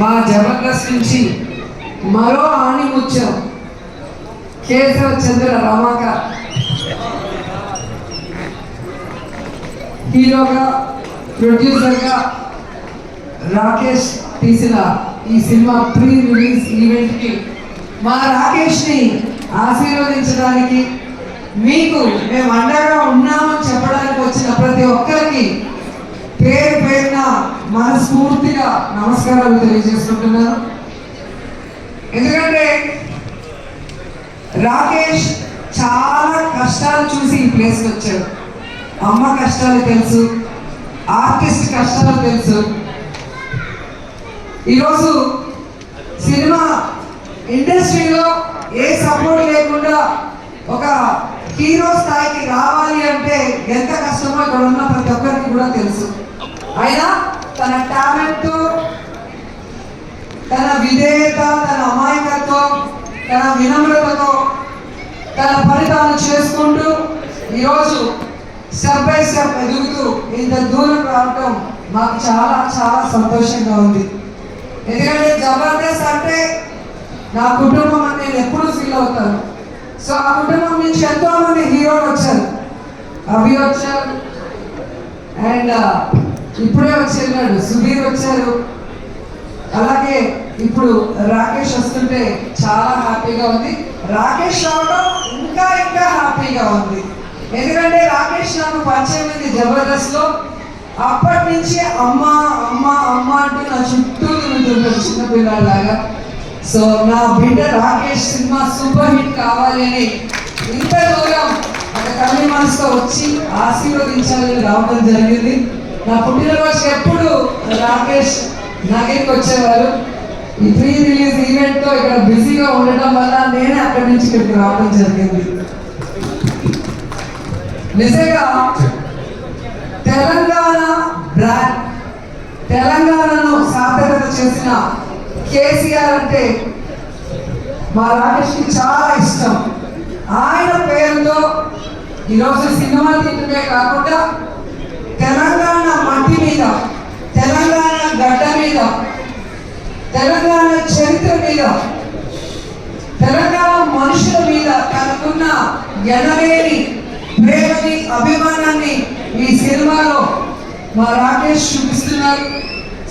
మా జబర్దస్త్ నుంచి మరో ఆణిముత్యం కేశవ చంద్ర రమాకార్ హీరోగా ప్రొడ్యూసర్గా రాకేష్ తీసిన ఈ సినిమా ప్రీ రిలీజ్ ఈవెంట్కి మా రాకేష్ని ఆశీర్వదించడానికి మీకు మేము అండగా ఉన్నామని చెప్పడానికి వచ్చిన ప్రతి ఒక్కరికి పేరు పేరున మనస్ఫూర్తిగా నమస్కారాలు తెలియజేసుకుంటున్నాను. ఎందుకంటే రాకేష్ చాలా కష్టాలు చూసి ఈ ప్లేస్కి వచ్చాడు. అమ్మ కష్టాలు తెలుసు, ఆర్టిస్ట్ కష్టాలు తెలుసు. ఈరోజు సినిమా ఇండస్ట్రీలో ఏ సపోర్ట్ లేకుండా ఒక హీరో స్థాయికి రావాలి అంటే ఎంత కష్టమో ఇక్కడ ఉన్న ప్రతి ఒక్కరికి కూడా తెలుసు. అయినా తన టాలెంట్తో, తన విధేయత, తన అమాయకత్వం, తన వినమ్రతతో తన ఫలితాలు చేసుకుంటూ ఈరోజు స్టెప్ బై స్టెప్ ఎదుగుతూ ఇంత దూరం రావటం మాకు చాలా చాలా సంతోషంగా ఉంది. ఎందుకంటే జబర్దస్త్ అంటే నా కుటుంబం అని నేను ఎప్పుడు ఫీల్ అవుతాను. సో ఆ కుటుంబం నుంచి ఎంతో మంది హీరోలు వచ్చారు. అభి వచ్చారు, అండ్ ఇప్పుడే వచ్చేళ్ళాడు సుధీర్ వచ్చారు. అలాగే ఇప్పుడు రాకేష్ వస్తుంటే చాలా హ్యాపీగా ఉంది. రాకేష్ రావడం ఇంకా ఇంకా హ్యాపీగా ఉంది. ఎందుకంటే రాకేష్ నాకు పరిచయం అయింది జబర్దస్త్లో. అప్పటి నుంచి అమ్మ అమ్మ అమ్మ అంటూ నా చుట్టూ తిరుగుతుంటాడు చిన్నపిల్లలాగా. సో నా బిడ్డ రాకేష్ సినిమా సూపర్ హిట్ కావాలి అని ఇంత దూరం ఒక తల్లి మనసుతో వచ్చి ఆశీర్వదించాలని రావడం జరిగింది. నా పుట్టినరోజు ఎప్పుడు రాకేష్ నాగేకి వచ్చేవారు. ఈ ప్రీ రిలీజ్ ఈవెంట్తో ఇక్కడ బిజీగా ఉండటం వల్ల నేనే అక్కడి నుంచి ఇక్కడికి రావడం జరిగింది. నిజంగా తెలంగాణ బ్రాండ్, తెలంగాణను సార్థకత చేసిన కేసీఆర్ అంటే మా రాకేష్కి చాలా ఇష్టం. ఆయన పేరుతో ఈరోజు సినిమా తీయటమే కాకుండా తెలంగాణ మట్టి మీద, తెలంగాణ గడ్డ మీద, తెలంగాణ చరిత్ర మీద, తెలంగాణ మనుషుల మీద తనకున్న ఎనలేని ప్రేమని, అభిమానాన్ని ఈ సినిమాలో మా రాకేష్ చూపిస్తున్నారు.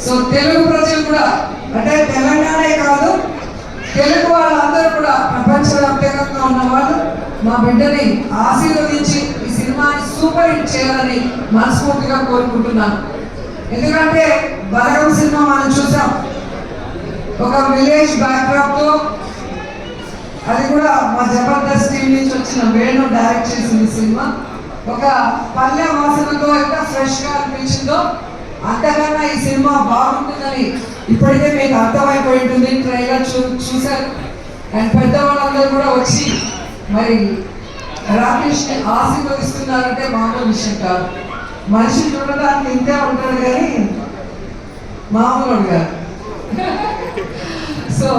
సో తెలుగు ప్రజలు కూడా, అంటే తెలంగాణే కాదు తెలుగు వాళ్ళందరూ కూడా ప్రపంచవ్యాప్తంగా ఉన్న వాళ్ళు మా బిడ్డని ఆశీర్వదించి ఈ సినిమాని సూపర్ హిట్ చేయాలని మనస్ఫూర్తిగా కోరుకుంటున్నాను. ఎందుకంటే బలగం సినిమా మనం చూసాం, ఒక విలేజ్ బ్యాక్డ్రాప్తో, అది కూడా మా జబర్దస్త్ టీం నుంచి వచ్చిన వేణు డైరెక్ట్ చేసిన సినిమా. ఒక పల్లె వాసనతో ఎంత ఫ్రెష్గా అనిపించిందో అంతకన్నా ఈ సినిమా బాగుంటుందని ఇప్పటికే మీకు అర్థమైపోయి ఉంటుంది. ట్రైలర్ చూశారు. అండ్ పెద్దవాళ్ళందరూ కూడా వచ్చి మరి రాకేష్ని ఆశీర్వదిస్తున్నారంటే మామూలు విషయం కాదు. మనిషి చూడడానికి ఇంతే ఉంటాడు కానీ మామూలు కాదు. సో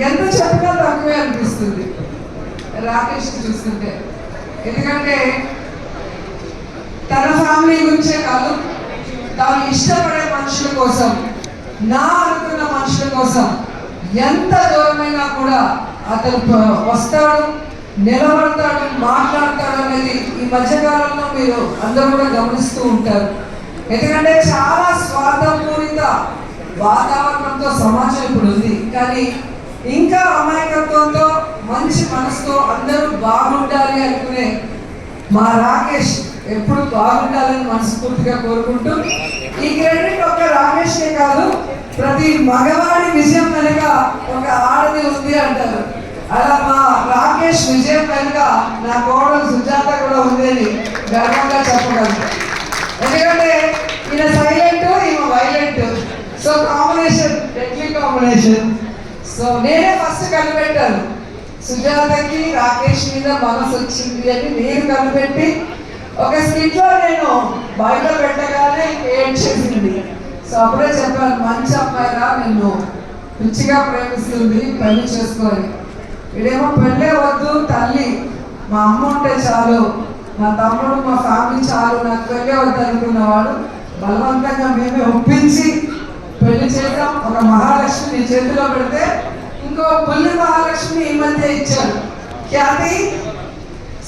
ఎంత చెప్పినా తక్కువే అనిపిస్తుంది రాకేష్ని చూస్తుంటే. ఎందుకంటే తన ఫ్యామిలీ గురించే కాదు, తాను ఇష్టపడే మనుషుల కోసం, నా అనుకున్న మనుషుల కోసం ఎంత దూరమైనా కూడా అతను వస్తాడు, నిలబడతాడు, మాట్లాడతాడు అనేది ఈ మధ్యకాలంలో మీరు అందరూ కూడా గమనిస్తూ ఉంటారు. ఎందుకంటే చాలా స్వార్థపూరిత వాతావరణంతో సమాజం ఇప్పుడు ఉంది. కానీ ఇంకా అమాయకత్వంతో, మంచి మనసుతో అందరూ బాగుండాలి అనుకునే మా రాకేష్ ఎప్పుడు బాగుండాలని మనస్ఫూర్తిగా కోరుకుంటూ, ఈ క్రెడిట్ ఒక రాకేష్నే కాదు, ప్రతి మగవాడి విజయం వెనుక ఒక ఆడది ఉంది అంటారు. అలా మా రాకేష్ విజయం వెనుక నా కోడలు సుజాత కూడా ఉంది అని గర్వంగా చెప్పగలను. ఎందుకంటే ఈయన సైలెంట్, ఈమె violent. So combination, deadly combination. So నేనే ఫస్ట్ కనిపెట్టాను, సుజాతకి రాకేష్ మీద మనసు వచ్చింది అని నేను కనిపెట్టి ఒక స్కిట్లో నేను బయట పెట్టగానే ఏడ్ చేసింది. సో అప్పుడే చెప్పాను, మంచి అమ్మాయిరా, నిన్ను పిచ్చిగా ప్రేమిస్తుంది, పెళ్లి చేసుకోవాలి. ఇదేమో పెళ్ళే వద్దు తల్లి, మా అమ్మ ఉంటే చాలు, మా తమ్ముడు, మా ఫ్యామిలీ చాలు, నాకు పెళ్ళే వద్దు అనుకున్నవాడు బలవంతంగా మేమే ఒప్పించి పెళ్లి చేద్దాం, ఒక మహాలక్ష్మి నీ చేతిలో పెడితే ఇంకో బుల్లి మహాలక్ష్మి ఈ మధ్య ఇచ్చారు ఖ్యాతి.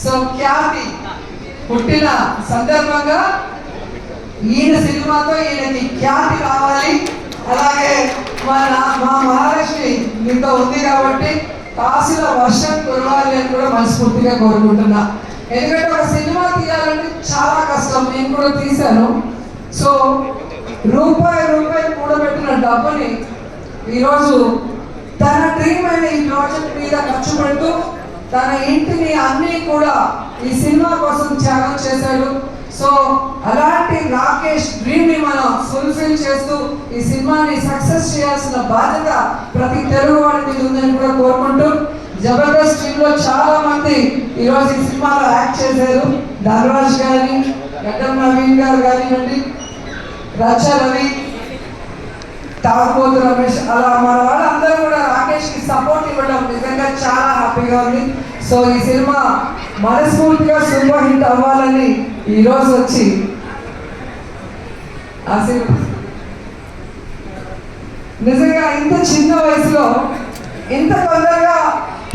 సో ఖ్యాతి పుట్టిన సందర్భంగా ఈయన సినిమాతో ఈయనకి ఖ్యాతి రావాలి. అలాగే మా మహాలక్ష్మి మీతో ఉంది కాబట్టి కాశీలో వర్షం కురవాలి అని కూడా మనస్ఫూర్తిగా కోరుకుంటున్నా. ఎందుకంటే ఒక సినిమా తీయాలంటే చాలా కష్టం, నేను కూడా తీశాను. సో రూపాయి కూడబెట్టిన డబ్బుని ఈరోజు తన డ్రీమ్ అయిన ఈ ప్రాజెక్ట్ మీద ఖర్చు పెడుతూ తన ఇంటిని అన్నీ కూడా ఈ సినిమా కోసం త్యాగం చేశాడు. సో అలాంటి రాకేష్ డ్రీమ్ ని మనం ఫుల్ఫిల్ చేస్తూ ఈ సినిమాని సక్సెస్ చేయాల్సిన బాధ్యత ప్రతి తెలుగు వాడి మీద ఉందని కూడా కోరుకుంటూ, జబర్దస్త్ టీమ్ లో చాలా మంది ఈరోజు ఈ సినిమాలో యాక్ట్ చేశారు. ధనరాజ్ గారి, గడ్డం నవీన్ గారు కానివ్వండి, రచ రవి, తాగుబోతు రమేష్, అలా మన వాళ్ళందరూ కూడా రాకేష్ కి సపోర్ట్ ఇవ్వడం నిజంగా చాలా హ్యాపీగా ఉంది. సో ఈ సినిమా మనస్ఫూర్తిగా సూపర్ హిట్ అవ్వాలని ఈరోజు వచ్చి నిజంగా ఇంత చిన్న వయసులో ఇంత తొందరగా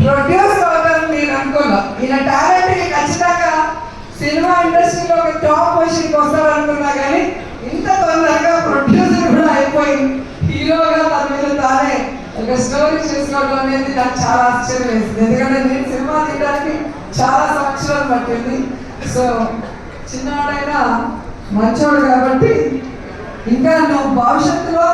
ప్రొడ్యూసర్ అవుతారని నేను అనుకున్నా. ఈయన టాలెంట్కి ఖచ్చితంగా సినిమా ఇండస్ట్రీలో ఒక టాప్ పొజిషన్కి వస్తారనుకున్నా, కానీ ఇంత తొందరగా ప్రొడ్యూసర్ కూడా అయిపోయి హీరోగా తన మీద తానే ఒక స్టోరీ చేసుకోవడం అనేది నాకు చాలా ఆశ్చర్యం వేసింది. ఎందుకంటే నేను సినిమా తీయడానికి చాలా సంవత్సరాలు పట్టింది. సో చిన్నవాడైనా మంచోడు కాబట్టి ఇంకా నువ్వు భవిష్యత్తులో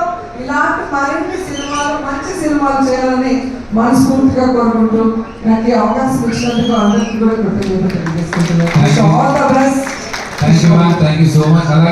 ఇలాంటి మరిన్ని సినిమాలు, మంచి సినిమాలు చేయాలని మనస్ఫూర్తిగా కోరుకుంటూ నాకు ఈ అవకాశం ఇచ్చినందుకు అందరికీ కూడా కృతజ్ఞతలు తెలియజేసుకుంటున్నాను. All the best. Thank you so much.